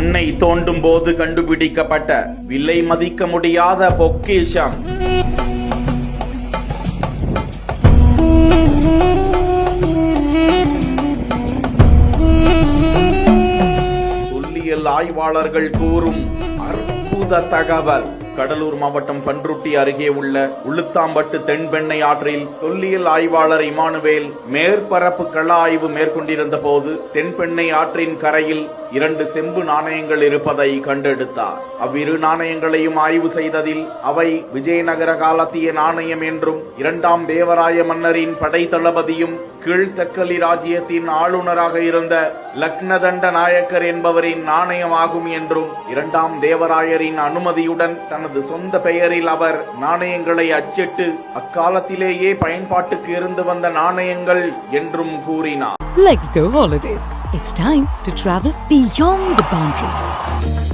மண்ணை தோண்டும் போது கண்டுபிடிக்கப்பட்ட விலை மதிக்க முடியாத பொக்கிஷம். தொல்லியல் ஆய்வாளர்கள் கூறும் அற்புத தகவல். கடலூர் மாவட்டம் பன்ருட்டி அருகே உள்ள உளுத்தாம்பட்டு தென்பெண்ணை ஆற்றில் தொல்லியல் ஆய்வாளர் இமானுவேல் மேற்பரப்பு கள ஆய்வு மேற்கொண்டிருந்த போது தென்பெண்ணை ஆற்றின் கரையில் 2 செம்பு நாணயங்கள் இருப்பதை கண்டெடுத்தார். அவ்விரு நாணயங்களையும் ஆய்வு செய்ததில் அவை விஜயநகர காலத்திய நாணயம் என்றும் 2ஆம் தேவராய மன்னரின் படை தளபதியும் கீழ்த்தக்கலி ராஜ்யத்தின் ஆளுநராக இருந்த லக்னதண்ட நாயக்கர் என்பவரின் நாணயமாகும் என்றும் 2ஆம் தேவராயரின் அனுமதியுடன் தனது சொந்த பெயரில் அவர் நாணயங்களை அச்சிட்டு அக்காலத்திலேயே பயன்பாட்டுக்கு இருந்து வந்த நாணயங்கள் என்றும் கூறினார். Let's go holidays. It's time to travel beyond the boundaries.